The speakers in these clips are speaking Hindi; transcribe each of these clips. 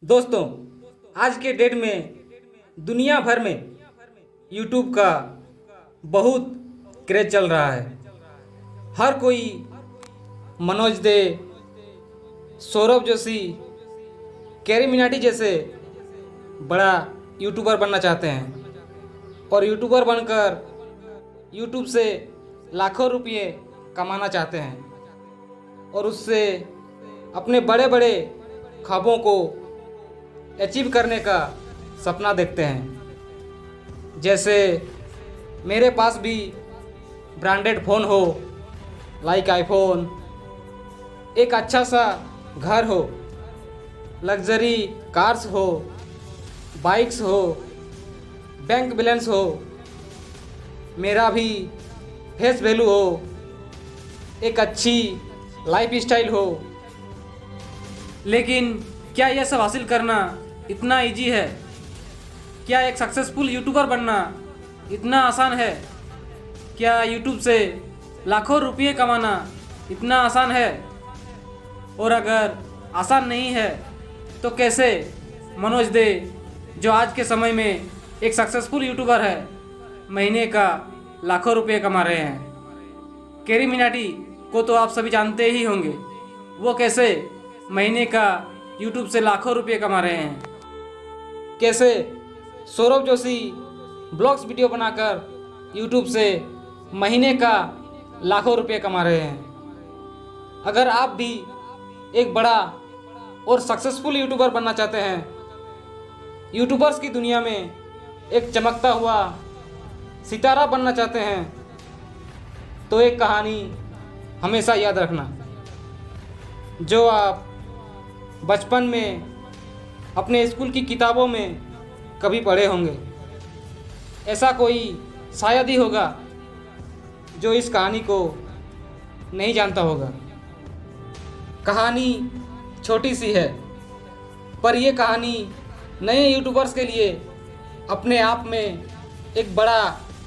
दोस्तों, आज के डेट में दुनिया भर में यूट्यूब का बहुत क्रेज चल रहा है। हर कोई मनोज दे, सौरभ जोशी, कैरी मिनाटी जैसे बड़ा यूट्यूबर बनना चाहते हैं और यूट्यूबर बनकर यूट्यूब से लाखों रुपये कमाना चाहते हैं और उससे अपने बड़े बड़े ख्वाबों को अचीव करने का सपना देखते हैं। जैसे मेरे पास भी ब्रांडेड फ़ोन हो, लाइक आईफोन, एक अच्छा सा घर हो, लग्जरी कार्स हो, बाइक्स हो, बैंक बैलेंस हो, मेरा भी फेस वैल्यू हो, एक अच्छी लाइफ स्टाइल हो। लेकिन क्या यह सब हासिल करना इतना इजी है? क्या एक सक्सेसफुल यूट्यूबर बनना इतना आसान है? क्या यूट्यूब से लाखों रुपये कमाना इतना आसान है? और अगर आसान नहीं है तो कैसे मनोज दे, जो आज के समय में एक सक्सेसफुल यूट्यूबर है, महीने का लाखों रुपये कमा रहे हैं? कैरी मिनाटी को तो आप सभी जानते ही होंगे, वो कैसे महीने का यूट्यूब से लाखों रुपये कमा रहे हैं। कैसे सौरभ जोशी ब्लॉग्स वीडियो बनाकर यूट्यूब से महीने का लाखों रुपये कमा रहे हैं। अगर आप भी एक बड़ा और सक्सेसफुल यूट्यूबर बनना चाहते हैं, यूट्यूबर्स की दुनिया में एक चमकता हुआ सितारा बनना चाहते हैं, तो एक कहानी हमेशा याद रखना, जो आप बचपन में अपने स्कूल की किताबों में कभी पढ़े होंगे। ऐसा कोई शायद ही होगा जो इस कहानी को नहीं जानता होगा। कहानी छोटी सी है, पर यह कहानी नए यूट्यूबर्स के लिए अपने आप में एक बड़ा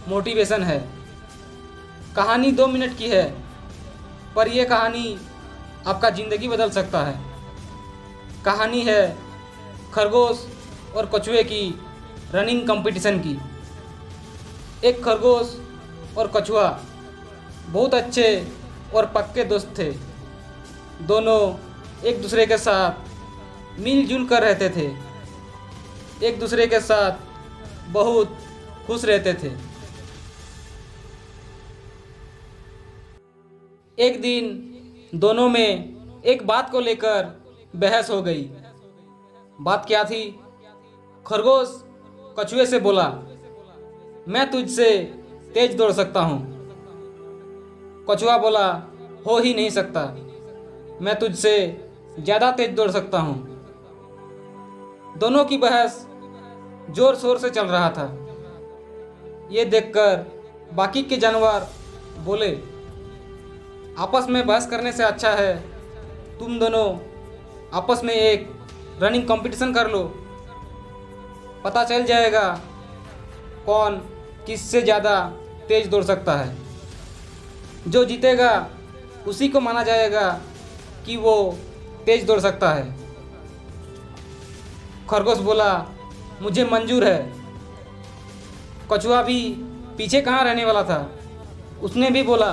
मोटिवेशन है। कहानी 2 मिनट की है, पर यह कहानी आपका ज़िंदगी बदल सकता है। कहानी है खरगोश और कछुए की रनिंग कंपटीशन की। एक खरगोश और कछुआ बहुत अच्छे और पक्के दोस्त थे। दोनों एक दूसरे के साथ मिलजुल कर रहते थे, एक दूसरे के साथ बहुत खुश रहते थे। एक दिन दोनों में एक बात को लेकर बहस हो गई। बात क्या थी? खरगोश कछुए से बोला, मैं तुझसे तेज दौड़ सकता हूँ। कछुआ बोला, हो ही नहीं सकता, मैं तुझसे ज़्यादा तेज दौड़ सकता हूँ। दोनों की बहस जोर शोर से चल रहा था। ये देखकर बाकी के जानवर बोले, आपस में बहस करने से अच्छा है तुम दोनों आपस में एक रनिंग कंपटीशन कर लो, पता चल जाएगा कौन किससे ज़्यादा तेज़ दौड़ सकता है। जो जीतेगा उसी को माना जाएगा कि वो तेज़ दौड़ सकता है। खरगोश बोला, मुझे मंजूर है। कछुआ भी पीछे कहाँ रहने वाला था, उसने भी बोला,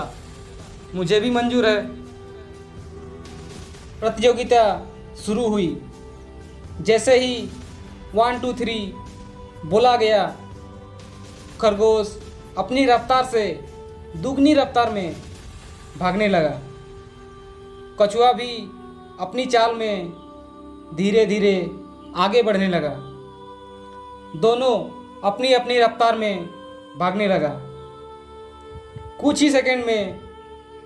मुझे भी मंजूर है। प्रतियोगिता शुरू हुई। जैसे ही 1 2 3 बोला गया, खरगोश अपनी रफ्तार से दुगनी रफ्तार में भागने लगा। कछुआ भी अपनी चाल में धीरे धीरे आगे बढ़ने लगा। दोनों अपनी अपनी रफ्तार में भागने लगा। कुछ ही सेकंड में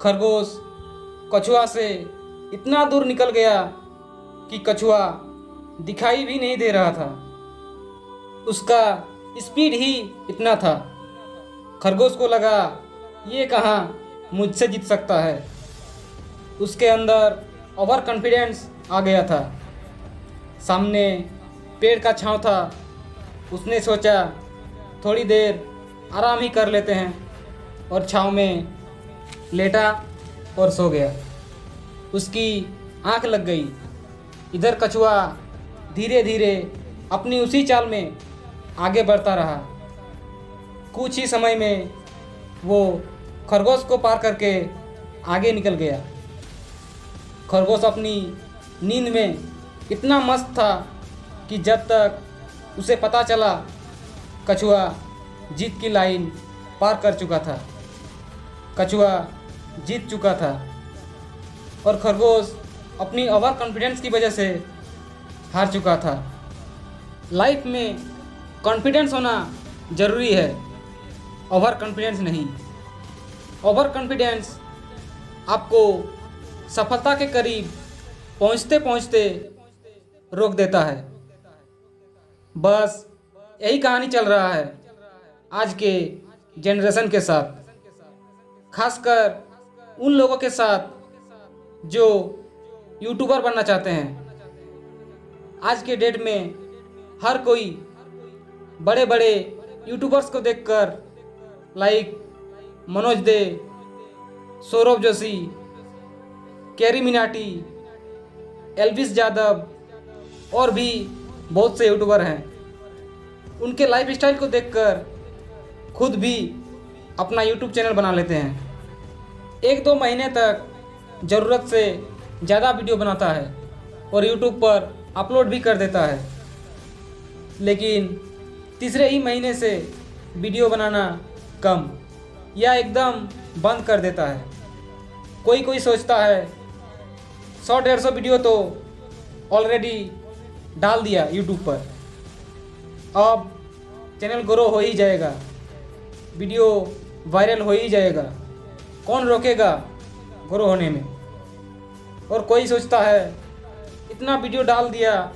खरगोश कछुआ से इतना दूर निकल गया कि कछुआ दिखाई भी नहीं दे रहा था। उसका स्पीड ही इतना था। खरगोश को लगा, ये कहाँ मुझसे जीत सकता है। उसके अंदर ओवर कॉन्फिडेंस आ गया था। सामने पेड़ का छांव था। उसने सोचा, थोड़ी देर आराम ही कर लेते हैं, और छांव में लेटा और सो गया। उसकी आंख लग गई। इधर कछुआ धीरे धीरे अपनी उसी चाल में आगे बढ़ता रहा। कुछ ही समय में वो खरगोश को पार करके आगे निकल गया। खरगोश अपनी नींद में इतना मस्त था कि जब तक उसे पता चला कछुआ जीत की लाइन पार कर चुका था, कछुआ जीत चुका था और खरगोश अपनी ओवर कॉन्फिडेंस की वजह से हार चुका था। लाइफ में कॉन्फिडेंस होना ज़रूरी है, ओवर कॉन्फिडेंस नहीं। ओवर कॉन्फिडेंस आपको सफलता के करीब पहुंचते पहुंचते रोक देता है। बस यही कहानी चल रहा है आज के जनरेशन के साथ, खासकर उन लोगों के साथ जो यूट्यूबर बनना चाहते हैं। आज के डेट में हर कोई बड़े बड़े यूट्यूबर्स को देखकर लाइक मनोज दे, सौरभ जोशी, कैरी मिनाटी, एल्विस यादव और भी बहुत से यूट्यूबर हैं, उनके लाइफ स्टाइल को देखकर खुद भी अपना यूट्यूब चैनल बना लेते हैं। 1-2 महीने तक ज़रूरत से ज़्यादा वीडियो बनाता है और यूट्यूब पर अपलोड भी कर देता है, लेकिन तीसरे ही महीने से वीडियो बनाना कम या एकदम बंद कर देता है। कोई कोई सोचता है 100-150 वीडियो तो ऑलरेडी डाल दिया यूट्यूब पर, अब चैनल ग्रो हो ही जाएगा, वीडियो वायरल हो ही जाएगा, कौन रोकेगा ग्रो होने में। और कोई सोचता है इतना वीडियो डाल दिया,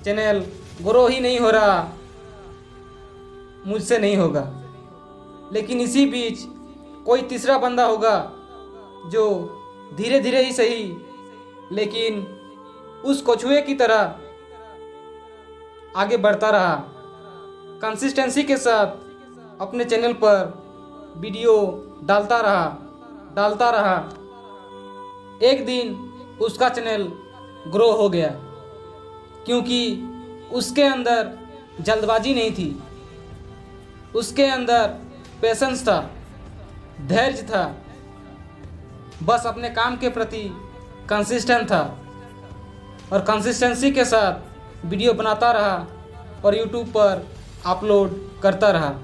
चैनल ग्रो ही नहीं हो रहा, मुझसे नहीं होगा। लेकिन इसी बीच कोई तीसरा बंदा होगा जो धीरे धीरे ही सही, लेकिन उस कछुए की तरह आगे बढ़ता रहा, कंसिस्टेंसी के साथ अपने चैनल पर वीडियो डालता रहा। एक दिन उसका चैनल ग्रो हो गया, क्योंकि उसके अंदर जल्दबाजी नहीं थी, उसके अंदर पेशेंस था, धैर्य था, बस अपने काम के प्रति कंसिस्टेंट था और कंसिस्टेंसी के साथ वीडियो बनाता रहा और यूट्यूब पर अपलोड करता रहा।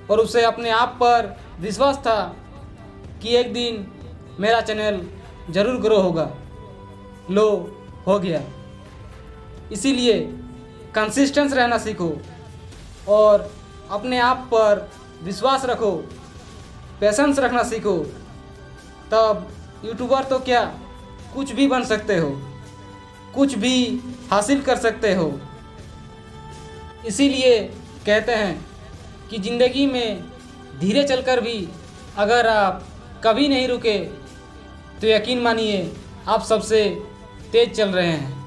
और उसे अपने आप पर विश्वास था कि एक दिन मेरा चैनल ज़रूर ग्रो होगा। लो, हो गया। इसीलिए कंसिस्टेंस रहना सीखो और अपने आप पर विश्वास रखो, पेशेंस रखना सीखो, तब यूट्यूबर तो क्या कुछ भी बन सकते हो, कुछ भी हासिल कर सकते हो। इसीलिए कहते हैं कि ज़िंदगी में धीरे चलकर भी अगर आप कभी नहीं रुके तो यकीन मानिए आप सबसे तेज़ चल रहे हैं।